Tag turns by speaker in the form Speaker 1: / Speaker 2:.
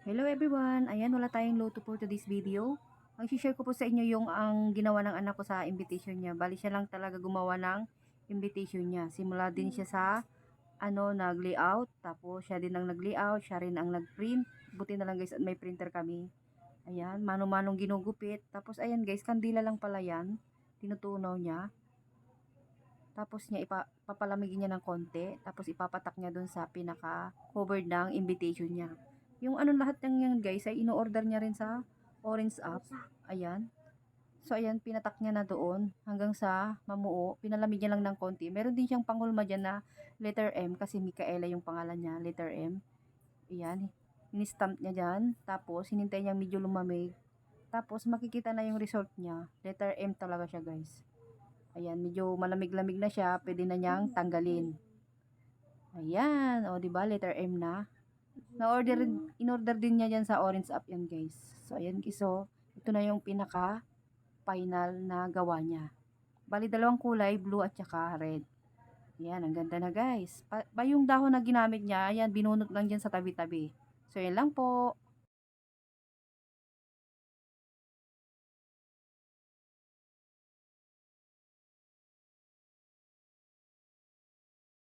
Speaker 1: Hello everyone! Ayan, wala tayong luto for today's video. Ang share ko po sa inyo yung ang ginawa ng anak ko sa invitation niya. Bali siya lang talaga gumawa ng invitation niya. Simula din siya sa nag-layout. Tapos siya din ang nag-layout. Siya rin ang nag-print. Buti na lang guys at may printer kami. Ayan, mano-manong ginugupit. Tapos ayan guys, kandila lang pala yan. Tinutunaw niya. Tapos niya papalamigin niya ng konti. Tapos ipapatak niya dun sa pinaka-covered ng invitation niya. Yung lahat ng yan guys ay ino-order niya rin sa Orange App. Ayan. So ayan, pinatak niya na doon hanggang sa mamuo. Pinalamig niya lang ng konti. Meron din siyang pangulma dyan na letter M kasi Micaela yung pangalan niya, letter M. Ayan. Ini-stamp niya dyan. Tapos hinintay niya medyo lumamig. Tapos makikita na yung result niya. Letter M talaga siya guys. Ayan, medyo malamig-lamig na siya. Pwede na niyang tanggalin. Ayan. O, diba? Letter M na. In-order din niya dyan sa Orange App yan guys. So ayan so ito na yung pinaka final na gawa niya. Bali dalawang kulay, blue at saka red. Ayan, ang ganda na guys. Yung dahon na ginamit niya, ayan binunot lang dyan sa tabi-tabi. So yan lang po.